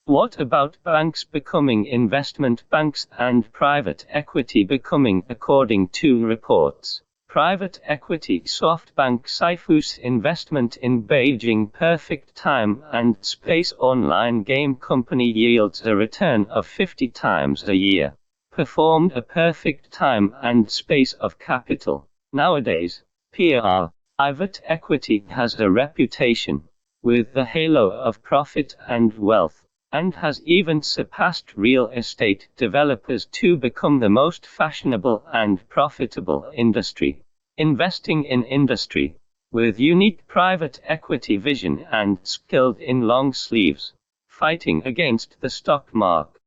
What about banks becoming investment banks and private equity becoming, according to reports? Private equity Softbank Saifu's investment in Beijing Perfect Time and Space online game company yields a return of 50 times a year. Performed a perfect time and space of capital. Nowadays, private equity has a reputation with the halo of profit and wealth, and has even surpassed real estate developers to become the most fashionable and profitable industry. Investing in industry, with unique private equity vision and skilled in long sleeves, fighting against the stock market.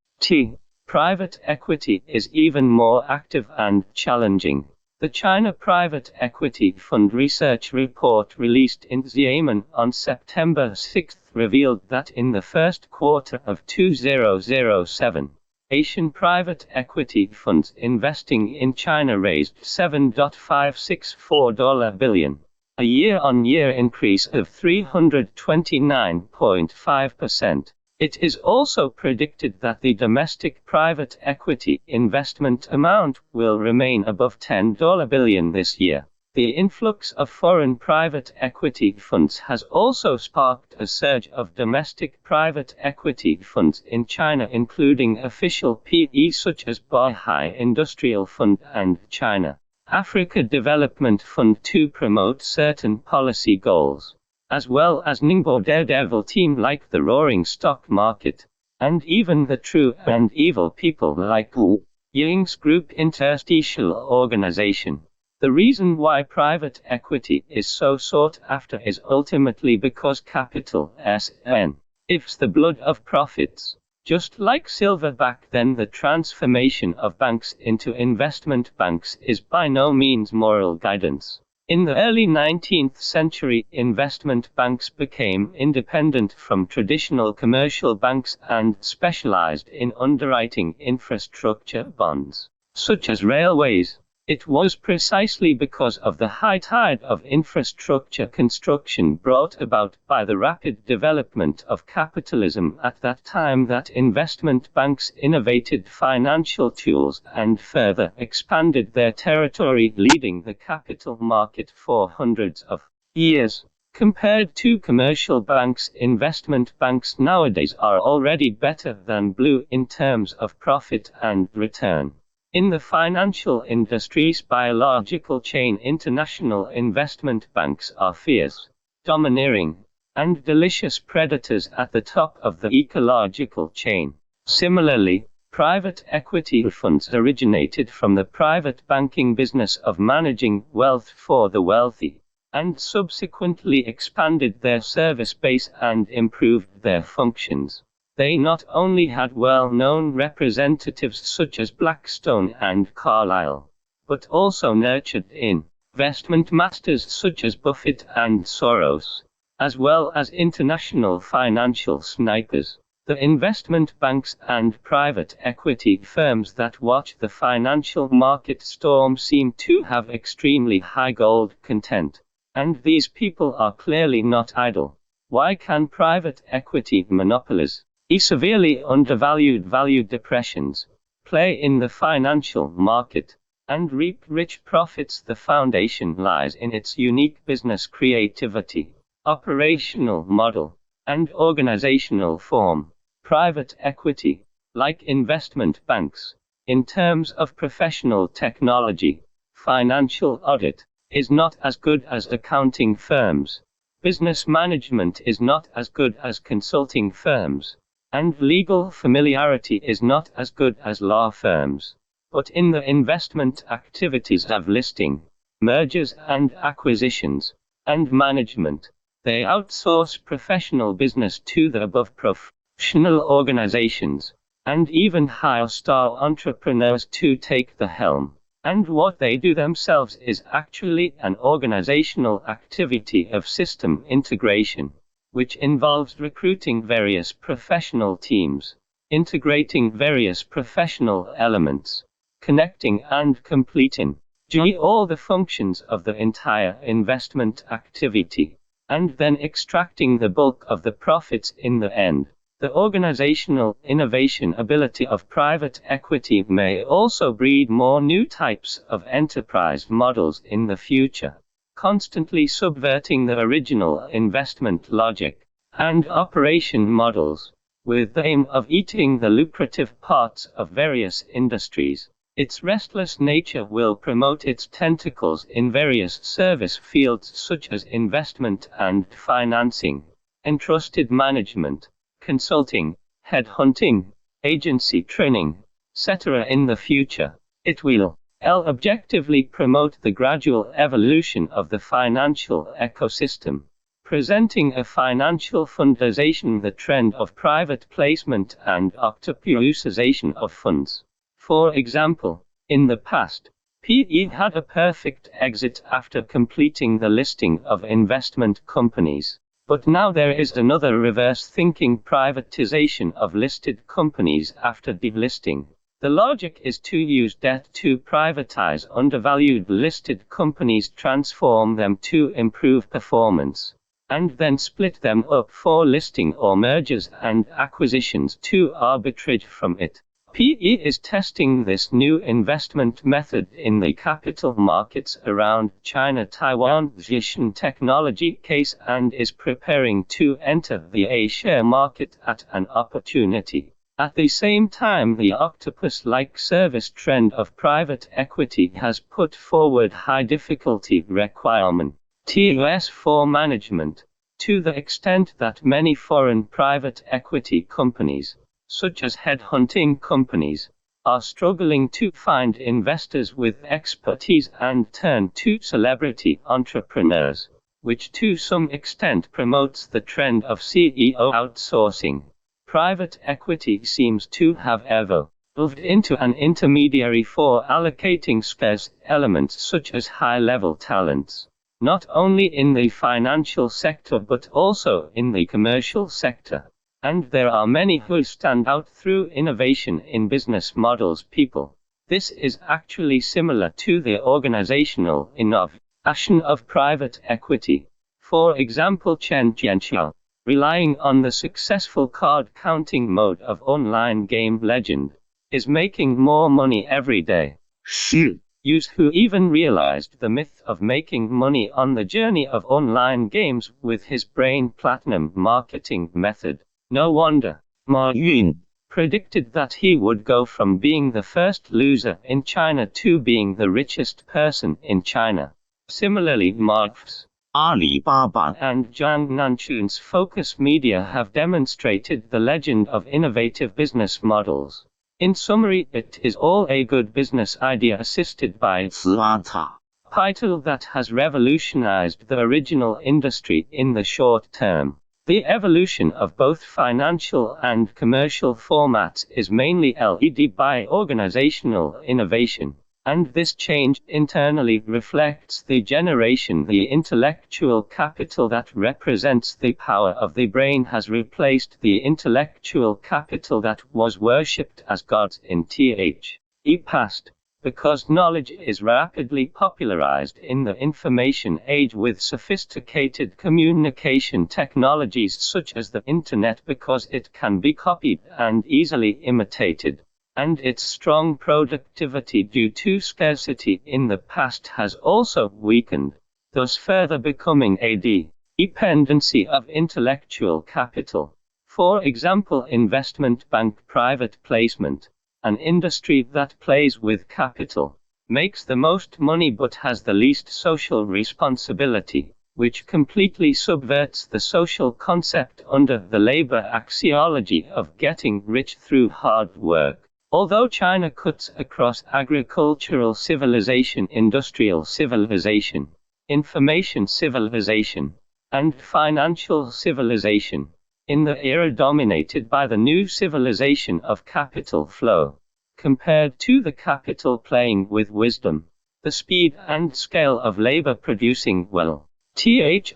Private equity is even more active and challenging. The China Private Equity Fund research report released in Xiamen on September 6 revealed that in the first quarter of 2007, Asian private equity funds investing in China raised $7.564 billion, a year-on-year increase of 329.5%. It is also predicted that the domestic private equity investment amount will remain above $10 billion this year. The influx of foreign private equity funds has also sparked a surge of domestic private equity funds in China, including official PE such as Bohai Industrial Fund and China Africa Development Fund to promote certain policy goals, as well as Ningbo Daredevil team like the Roaring Stock Market, and even the True and Evil people like Wu Ying's Group Interstitial Organization. The reason why private equity is so sought after is ultimately because capital ifs the blood of profits. Just like silver back then, the transformation of banks into investment banks is by no means moral guidance. In the early 19th century, investment banks became independent from traditional commercial banks and specialized in underwriting infrastructure bonds, such as railways. It was precisely because of the high tide of infrastructure construction brought about by the rapid development of capitalism at that time that investment banks innovated financial tools and further expanded their territory, leading the capital market for hundreds of years. Compared to commercial banks, investment banks nowadays are already better than blue in terms of profit and return. In the financial industry's biological chain, international investment banks are fierce, domineering, and delicious predators at the top of the ecological chain. Similarly, private equity funds originated from the private banking business of managing wealth for the wealthy, and subsequently expanded their service base and improved their functions. They not only had well-known representatives such as Blackstone and Carlyle, but also nurtured investment masters such as Buffett and Soros, as well as international financial snipers. The investment banks and private equity firms that watch the financial market storm seem to have extremely high gold content, and these people are clearly not idle. Why can private equity monopolies, severely undervalued value depressions, play in the financial market, and reap rich profits? The foundation lies in its unique business creativity, operational model, and organizational form. Private equity, like investment banks, in terms of professional technology, financial audit, is not as good as accounting firms. Business management is not as good as consulting firms, and legal familiarity is not as good as law firms. But in the investment activities of listing, mergers and acquisitions, and management, they outsource professional business to the above professional organizations, and even hire star entrepreneurs to take the helm. And what they do themselves is actually an organizational activity of system integration, which involves recruiting various professional teams, integrating various professional elements, connecting and completing all the functions of the entire investment activity, and then extracting the bulk of the profits in the end. The organizational innovation ability of private equity may also breed more new types of enterprise models in the future, constantly subverting the original investment logic and operation models, with the aim of eating the lucrative parts of various industries. Its restless nature will promote its tentacles in various service fields such as investment and financing, entrusted management, consulting, headhunting, agency training, etc. In the future, it will objectively promote the gradual evolution of the financial ecosystem, presenting a financial fundization, the trend of private placement and octopusization of funds. For example, in the past, PE had a perfect exit after completing the listing of investment companies. But now there is another reverse-thinking privatization of listed companies after delisting. The logic is to use debt to privatize undervalued listed companies, transform them to improve performance, and then split them up for listing or mergers and acquisitions to arbitrage from it. PE is testing this new investment method in the capital markets around China-Taiwan Vision technology case and is preparing to enter the A-share market at an opportunity. At the same time, the octopus-like service trend of private equity has put forward high difficulty requirement (TUS) for management, to the extent that many foreign private equity companies, such as headhunting companies, are struggling to find investors with expertise and turn to celebrity entrepreneurs, which to some extent promotes the trend of CEO outsourcing. Private equity seems to have evolved into an intermediary for allocating scarce elements such as high-level talents, not only in the financial sector but also in the commercial sector. And there are many who stand out through innovation in business models people. This is actually similar to the organizational innovation of private equity. For example, Chen Jianxiao, relying on the successful card-counting mode of online game Legend, is making more money every day. Use who even realized the myth of making money on the journey of online games with his brain platinum marketing method. No wonder Ma Yun predicted that he would go from being the first loser in China to being the richest person in China. Similarly, Marx, Alibaba, and Jiang Nanchun's Focus Media have demonstrated the legend of innovative business models. In summary, it is all a good business idea assisted by capital that has revolutionized the original industry in the short term. The evolution of both financial and commercial formats is mainly led by organizational innovation, and this change internally reflects the intellectual capital that represents the power of the brain has replaced the intellectual capital that was worshipped as gods in the past. Because knowledge is rapidly popularized in the information age with sophisticated communication technologies such as the Internet, because it can be copied and easily imitated, and its strong productivity due to scarcity in the past has also weakened, thus further becoming a dependency of intellectual capital. For example, investment bank private placement, an industry that plays with capital, makes the most money but has the least social responsibility, which completely subverts the social concept under the labor axiology of getting rich through hard work. Although China cuts across agricultural civilization, industrial civilization, information civilization, and financial civilization, in the era dominated by the new civilization of capital flow, compared to the capital playing with wisdom, the speed and scale of labor producing wealth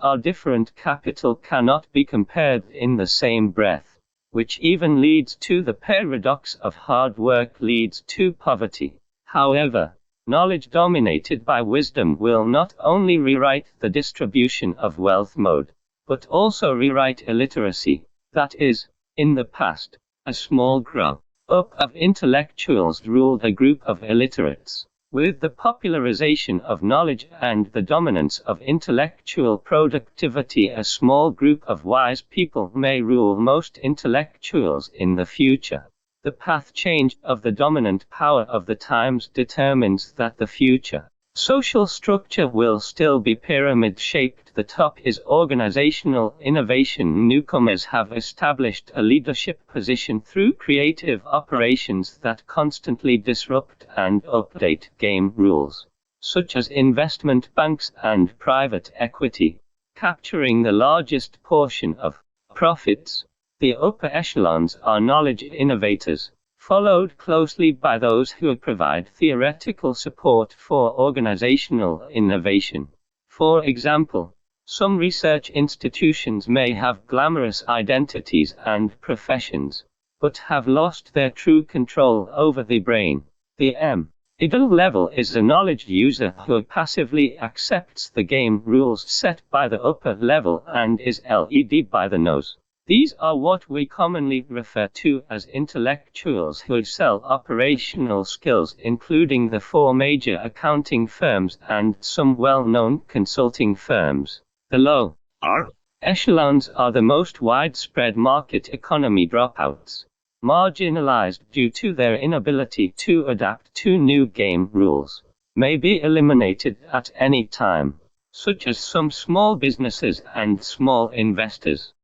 are different. Capital cannot be compared in the same breath, which even leads to the paradox of hard work leads to poverty. However, knowledge dominated by wisdom will not only rewrite the distribution of wealth mode, but also rewrite illiteracy, that is, In the past, a small group of intellectuals ruled a group of illiterates. With the popularization of knowledge and the dominance of intellectual productivity, a small group of wise people may rule most intellectuals in the future. The path change of the dominant power of the times determines that the future social structure will still be pyramid-shaped. The top is organizational innovation. Newcomers have established a leadership position through creative operations that constantly disrupt and update game rules, such as investment banks and private equity, capturing the largest portion of profits. The upper echelons are knowledge innovators, followed closely by those who provide theoretical support for organizational innovation. For example, some research institutions may have glamorous identities and professions, but have lost their true control over the brain. The middle level is a knowledge user who passively accepts the game rules set by the upper level and is led by the nose. These are what we commonly refer to as intellectuals who sell operational skills, including the 4 major accounting firms and some well-known consulting firms. The low echelons are the most widespread market economy dropouts, marginalized due to their inability to adapt to new game rules, may be eliminated at any time, such as some small businesses and small investors.